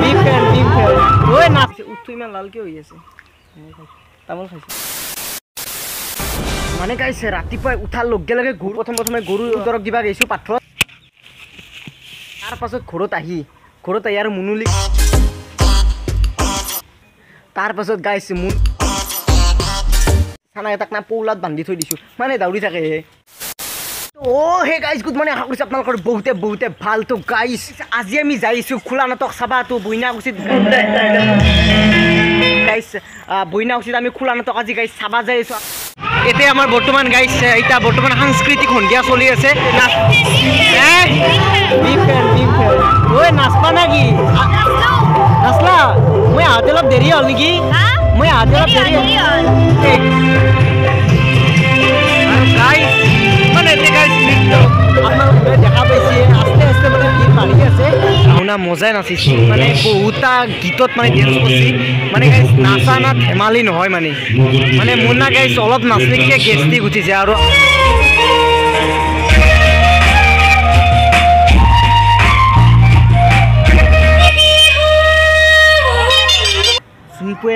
big fan ওই নাচ উঠু ইমান লাল কি হৈ আছে তামোল খাইছে মানে গাইছে ৰাতিপুৱা উঠাৰ লগে লগে গৰু প্ৰথমে গৰু দৰক দিবা গৈছো পাথৰত তাৰ পাছত ঘৰত আহি আৰু মুনুলি তাৰ পাছত গাইছে মুন খানা এটাক না পৌলাত বান্ধি থৈ দিছো মানে দাউৰি থাকে ও হে গাইস গুড মৰ্নিং আশা কৰিছো আপোনালোকৰ বহুতে ভাল তো গাইস আজি আমি যাইছো খোলা নাটক চাবা তো বইনাকুছিত গাইস বইনাকুছিত আমি খোলা নাটক আজি গাইস চাবা যাইছো এতে আমাৰ বৰ্তমান গাইস এটা বৰ্তমান সাংস্কৃতিক সন্ধিয়া চলি আছে বিগ ফ্যান ওই নাচবা নাকি নাচলা মই আহতে অলপ দেৰি হ'ল নেকি মই আহতে অলপ দেৰি হ'ল গাইস মানে এতে গাইস আপোনালোকে দেখা পাইছে আস্তে মানে গীত মাৰি আছে আউনা মজাই নাচিছে মানে বহুতা গীতত মানে ডেন্স কৰিছে মানে গাইস নাচা না ধেমালি নহয় মানে মোনা গাইস অলপ নাচলিকে গেষ্টিক উঠিছে আৰু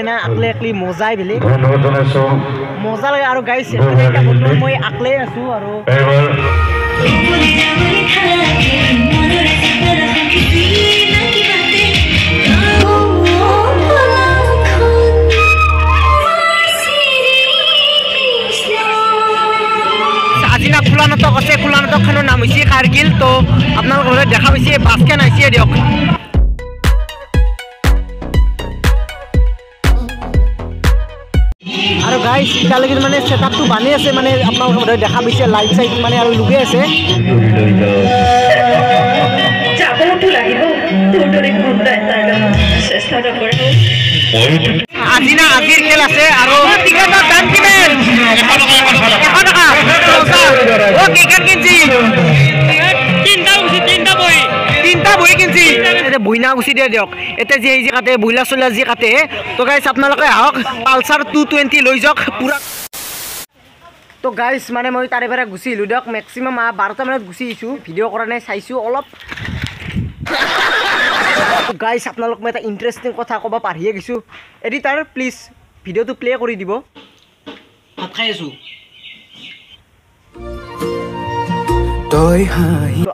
না আকলে মজাই বেলে মজা লাগে আৰু গাইস এটা বৰ্তমান মই আকলে আছো আৰু আজি না খোলা নাটক আছে খোলা নাটকখনৰ নাম হৈছে কাৰ্গিল তো আপোনালোকে দেখা পাইছে বাছকে নাইছে দিয়ক আৰু গাইস ইতালৈকে মানে সেটআপটো বানি আছে মানে আপোনালোকে দেখা পাইছে লাইট সাইড মানে আৰু লুগে আছে যাবটো লাগিব তোৰদৰে গুণ্ডা এটা চেষ্টা কৰে আজিৰ খেল আছে আৰু টিকেটৰ দাম কিমান 100 টকা ও টিকেট কিনছি তিনটা বই কিনছি এতে বইনা গুছি দিয়ে দিয়ক এতে যে এই যে কাটে বইলা চলা যে কাটে তো গাইস আপোনালোকে আহক পালসার 220 লৈ যাওক পুরা তো গাইস মানে মই তাৰে পৰা গুছিলো দিয়ক ম্যাক্সিমাম 12টা মানত গুছি আইছো ভিডিও কৰা নাই চাইছো অলপ তো গাইস আপোনালোক মই এটা ইন্টাৰেষ্টিং কথা কবা পাৰিয়ে গৈছো এডিটৰ প্লিজ ভিডিওটো প্লে কৰি দিব ভাত খাই আছো তো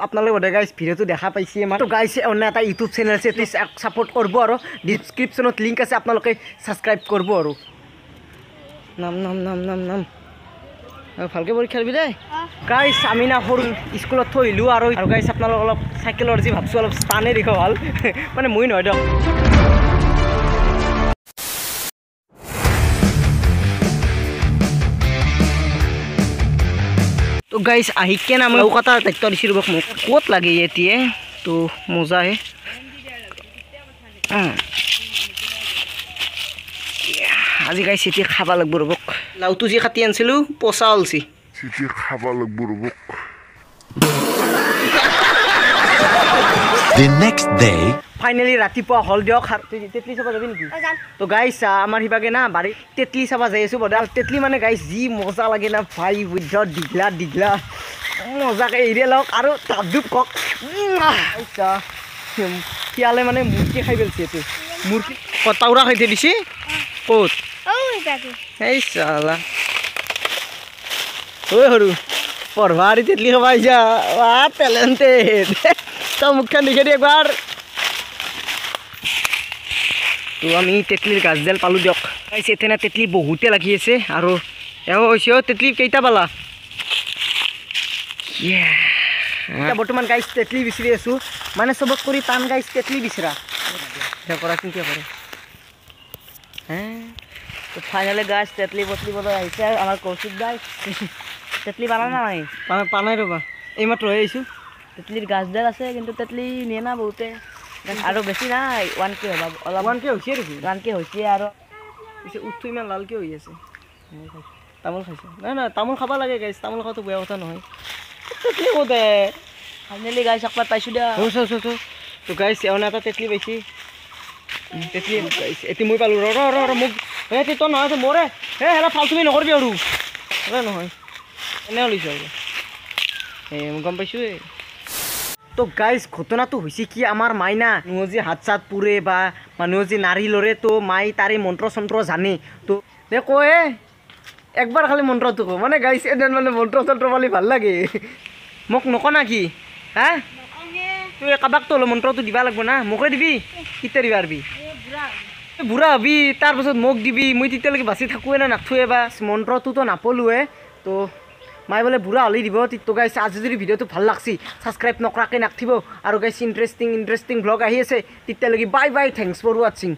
আপোনালোকে বড় গাইস ভিডিওটো দেখা পাইছে তো গাইস অন্য এটা ইউটিউব চ্যানেল আছে প্লিজ সাপোর্ট করব আৰু ডেসক্ৰিপশনত লিংক আছে আপোনালোকে সাবস্ক্ৰাইব কৰব আৰু নাম ভালকে পৰীক্ষা দিবি দেই গাইস আমি না সৰু স্কুলত থইলো আৰু গাইস আপোনালোক অলপ সাইকেলৰ যি ভাবছো অলপ স্থানে দেখো ভাল মানে মই নহয় দিয়ক तो गाइस আহিকে না মই কথা দায়িত্ব দিছিলো মোক ক'ত লাগে এতিয়ে তো মজা হে আজি গাইস এতি খাবা লাগব ৰবক লাউটো যি কাটি আনছিলো পচা অলছি এতি খাবা লাগব ৰবক The next day ফাইনালি ৰাতিপুৱা হল দিয়ক তেতলি চাবা যাবি নেকি তো গাইস আমাৰ হিবাগে না বাৰি তেতলি চাবা যাই আছো বডা তেতলি মানে গাইস যি মজা লাগে না ভাই বুদ্ধ দিগলা মজাকে এৰিয়া লওক আৰু তাদুপ কক আচ্ছা কিয়ালে মানে মুৰ্কি খাই গলছে এতে মুৰ্কি কটাউৰা খাইতে দিছি ক'ত এই সালা ওই হৰু পৰভাৰি তেতলি খাবা যা ৱা টেলেন্টেড তো মুখখান দেখে দি একবাৰ তো আমি তেতলিৰ গাছডাল পালো দিয়ক গাইস এতেনা তেতলি বহুতে লাগি আছে আৰু এও হৈছে তেতলি কেইটা পালা এটা বৰ্তমান গাইস তেতলি বিচৰি আছো মানে সবক কৰি টান গাইস তেতলি বিচৰা কৰা কিয় কৰে তো ফাইনালি গাইস তেতলি বতলি বলা আহিছে আমাৰ কৌশিক গাইস তেতলি পালা নাই পানাই ৰবা এইমাত্ৰ হৈ আহিছো তেতলিৰ গাছডাল আছে কিন্তু তেতলি নিয়ে না বহুতে আৰু বেছি নাই 1k হবা অলপ 1k হৈছে নেকি 1k হৈছে আৰু পিছে উঠু ইমান লাল কি হৈ আছে তামোল খাইছে না তামোল খাবা লাগে গাইস তামোল খাওঁতো বেয়া কথা নহয় তেতলি কোতে ফাইনালি গাইস একবাৰ পাইছো দিয়া তো গাইস এওনা এটা তেতলি পাইছি তেতলি গাইস এতি মই পালো ৰ মোক হে তে তো নহয় মৰে হে হেলা ফালতুমি নকৰবি আৰু নহয় এনে লৈছ মই গম পাইছো তো গাইজ ঘটনাটো হৈছে কি আমাৰ মাইনা মানুহ যে হাত চাত পুৰে বা মানুহ যে নাৰী লৰে তো মাই তাৰে মন্ত্ৰ চন্ত্ৰ জানে তো দে কয় একবাৰ খালি মন্ত্ৰটো কওঁ মানে গাইজ এদিন মানে মন্ত্ৰ চন্ত্ৰ পালি ভাল লাগে মোক নকনা কি হা তুই কাবাক তো মন্ত্ৰটো দিবা লাগব না মোকে দিবি কেতিয়া দিবা পাৰবি বুঢ়া হবি তাৰপাছত মোক দিবি মই তেতিয়ালৈকে বাচি থাকোৱে না নাথোৱে বা মন্ত্ৰটোতো নাপলোৱে তো মাই বোলে বুঢ়া হ'লেই দিব তো গাইছ আজি যদি ভিডিঅ'টো ভাল লাগছি ছাবস্ক্ৰাইব নকৰাকৈ নাথিব আৰু গাইছ ইণ্টাৰেষ্টিং ভ্লগ আহি আছে তেতিয়ালৈকে বাই বাই থেংকছ ফৰ ৱাচিং